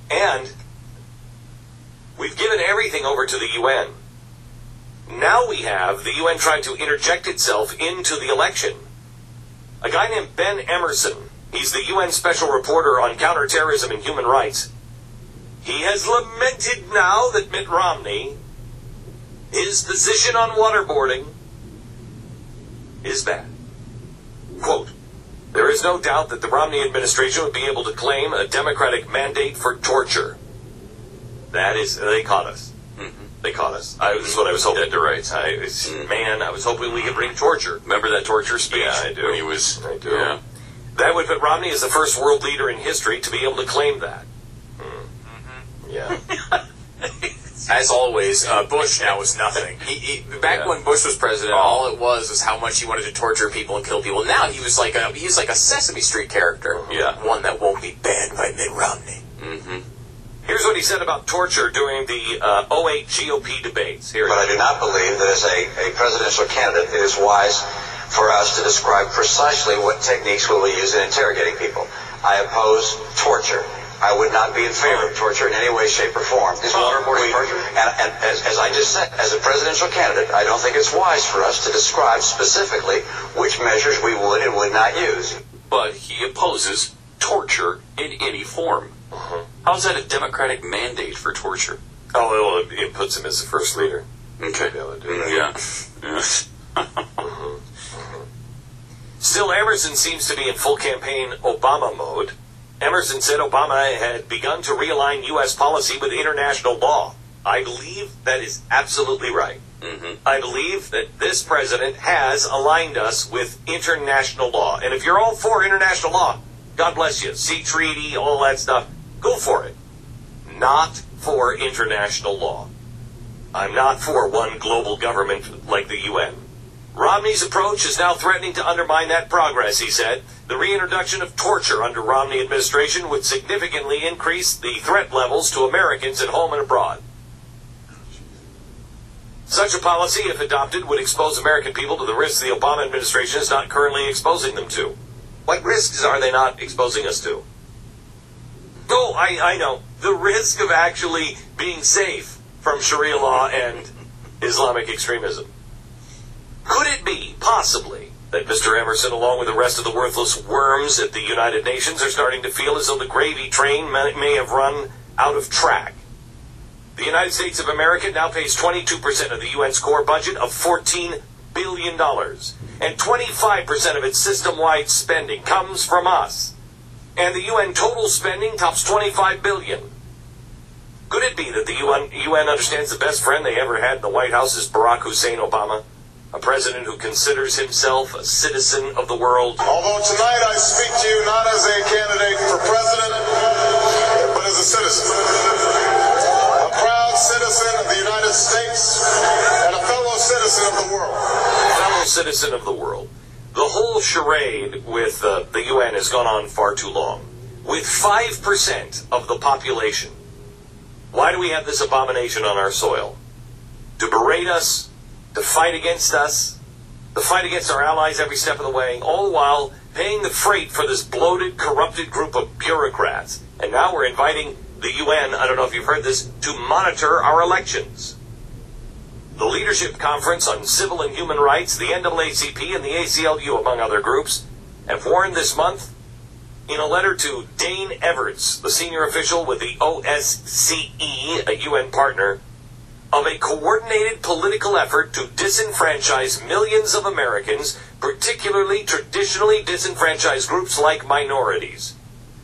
And we've given everything over to the UN. Now we have the UN trying to interject itself into the election. A guy named Ben Emerson, he's the UN Special Reporter on Counterterrorism and Human Rights. He has lamented now that Mitt Romney, his position on waterboarding, is bad. Quote, "There is no doubt that the Romney administration would be able to claim a Democratic mandate for torture." That is, they caught us. They caught us. This is what I was hoping. Man, I was hoping we could bring torture. Remember that torture speech? Yeah, I do. When he was, I do. Yeah. That would put Romney as the first world leader in history to be able to claim that. Yeah. As always, Bush now was nothing. Back when Bush was president, all it was how much he wanted to torture people and kill people. Now he was like a Sesame Street character. Yeah. One that won't be banned by Mitt Romney. Here's what he said about torture during the 08 GOP debates. Here. But I do not believe that as a presidential candidate, it is wise for us to describe precisely what techniques we will use in interrogating people. I oppose torture. I would not be in favor of torture in any way, shape, or form. Is waterboarding torture? And as I just said, as a presidential candidate, I don't think it's wise for us to describe specifically which measures we would and would not use. But he opposes torture in any form. How is that a Democratic mandate for torture? Oh, it puts him as the first leader. Okay. Yeah. Still, Emerson seems to be in full campaign Obama mode. Emerson said Obama had begun to realign U.S. policy with international law. I believe that is absolutely right. I believe that this president has aligned us with international law. And if you're all for international law, God bless you. Sea treaty, all that stuff, go for it. Not for international law. I'm not for one global government like the UN. Romney's approach is now threatening to undermine that progress, he said. The reintroduction of torture under Romney administration would significantly increase the threat levels to Americans at home and abroad. Such a policy, if adopted, would expose American people to the risks the Obama administration is not currently exposing them to. What risks are they not exposing us to? Oh, I know. The risk of actually being safe from Sharia law and Islamic extremism. Could it be, possibly, that Mr. Emerson, along with the rest of the worthless worms at the United Nations, are starting to feel as though the gravy train may have run out of track? The United States of America now pays 22% of the UN's core budget of $14 billion, and 25% of its system-wide spending comes from us. And the UN total spending tops $25 billion. Could it be that the UN understands the best friend they ever had in the White House is Barack Hussein Obama? A president who considers himself a citizen of the world. Although tonight I speak to you not as a candidate for president, but as a citizen. A proud citizen of the United States and a fellow citizen of the world. Fellow citizen of the world. The whole charade with the UN has gone on far too long. With 5% of the population. Why do we have this abomination on our soil? To berate us, to fight against us, to fight against our allies every step of the way, all the while paying the freight for this bloated, corrupted group of bureaucrats. And now we're inviting the UN, I don't know if you've heard this, to monitor our elections. The Leadership Conference on Civil and Human Rights, the NAACP, and the ACLU, among other groups, have warned this month in a letter to Dane Everts, the senior official with the OSCE, a UN partner, of a coordinated political effort to disenfranchise millions of Americans, particularly traditionally disenfranchised groups like minorities.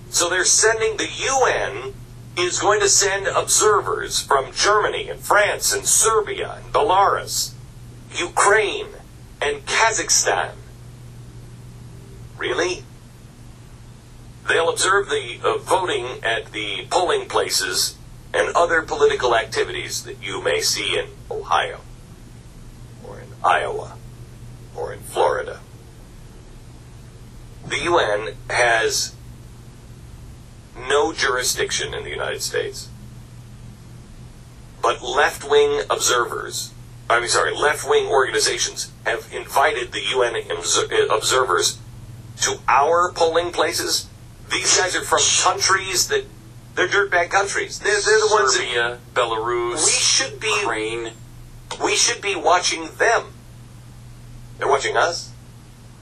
So they're sending, the UN is going to send observers from Germany and France and Serbia and Belarus, Ukraine and Kazakhstan. Really? They'll observe the voting at the polling places and other political activities that you may see in Ohio, or in Iowa, or in Florida. The UN has no jurisdiction in the United States. But left-wing left-wing organizations have invited the UN observers to our polling places. These guys are from countries that They're dirtbag countries. They're the ones that Serbia, Belarus, Ukraine. We should be watching them. They're watching us.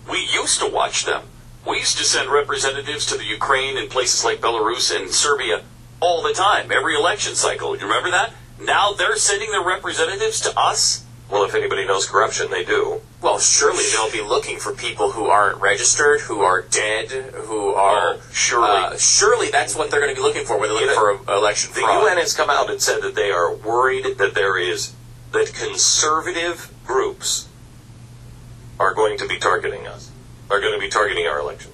We used to watch them. We used to send representatives to the Ukraine and places like Belarus and Serbia all the time, every election cycle. You remember that? Now they're sending their representatives to us? Well, if anybody knows corruption, they do. Well, surely they'll be looking for people who aren't registered, who are dead, who are... surely that's what they're going to be looking for when they're looking for election fraud. The UN has come out and said that they are worried that conservative groups are going to be targeting us, are going to be targeting our election.